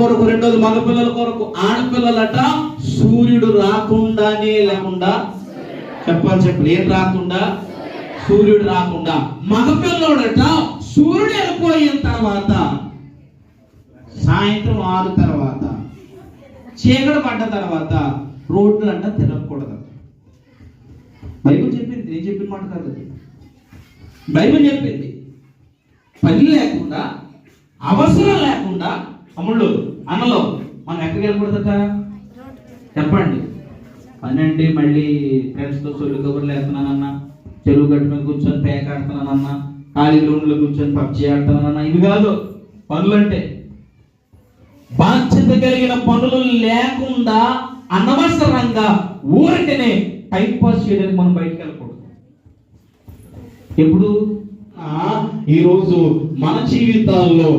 కొరకు, రెండోది మగపిల్లల కొరకు. ఆడపిల్లలట సూర్యుడు రాకుండానే, లేకుండా చెప్పాలి ఏం రాకుండా? సూర్యుడు రాకుండా. మగపిల్లోడట సూర్యుడు వెళ్ళిపోయిన తర్వాత, సాయంత్రం 6 తర్వాత, చీకటి పడ్డ తర్వాత రోడ్లు అంట తిరగకూడదు. బైబిల్ చెప్పింది, నేను చెప్పిన మాట కాదు, బైబిల్ చెప్పింది. పని లేకుండా, అవసరం లేకుండా, అమ్ముళ్ళు అన్నలో మనం ఎక్కడికి వెళ్ళకూడదట చెప్పండి? పని అంటే మళ్ళీ ఫ్రెండ్స్తో సొల్లు కబుర్లు వేస్తున్నానన్నా, చెరువు గట్టు మీద కూర్చొని పేక ఆడుతున్నానన్నా, ఖాళీ రూమ్లో కూర్చొని పబ్జీ ఆడుతున్నానన్నా, ఇవి కాదు పనులు అంటే. బాధ్యత కలిగిన పనులు లేకుండా అనవసరంగా ఊరికనే టైం పాస్ చేయడానికి మనం బయటకు వెళ్ళకూడదు. ఎప్పుడు? ఈరోజు మన జీవితాల్లో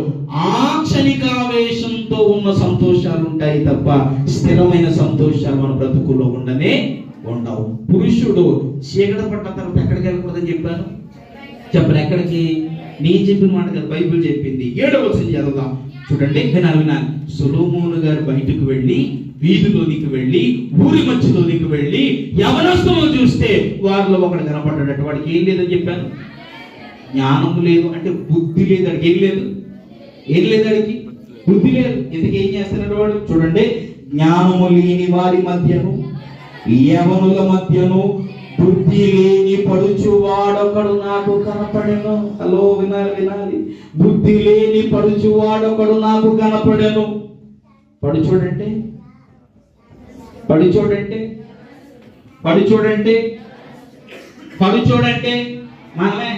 క్షణికావేశంతో ఉన్న సంతోషాలు ఉంటాయి తప్ప స్థిరమైన సంతోషాలు మన బ్రతుకుల్లో ఉండనే ఉండవు. పురుషుడు చీకటి పడ్డ తర్వాత ఎక్కడికి వెళ్ళకూడదని చెప్పాను? చెప్పను ఎక్కడికి? నీ చెప్పిన మాట కదా, బైబిల్ చెప్పింది. 7వ వచనం చదువుదాం చూడండి. వినాలి. సొలొమోను గారు బయటకు వెళ్ళి, వీధిలోనికి వెళ్ళి, ఊరి మధ్యలోనికి వెళ్ళి యవనస్తులను చూస్తే వారిలో ఒకడు కనపడ్డాడట. వాడికి ఏం లేదని చెప్పాను? జ్ఞానము లేదు, అంటే బుద్ధి లేదు. అడిగి ఏం లేదు అడిగి బుద్ధి లేదు. ఎందుకు ఏం చేస్తున్నాడు వాడు? చూడండి, జ్ఞానము లేని వారి మధ్యను, యవనుల మధ్యను బుద్ధి లేని పడుచు వాడొకడు నాకు కనపడెను. హలో, వినాలి. బుద్ధి లేని పడుచు వాడొకడు నాకు కనపడెను. పడుచోడంటే మనమే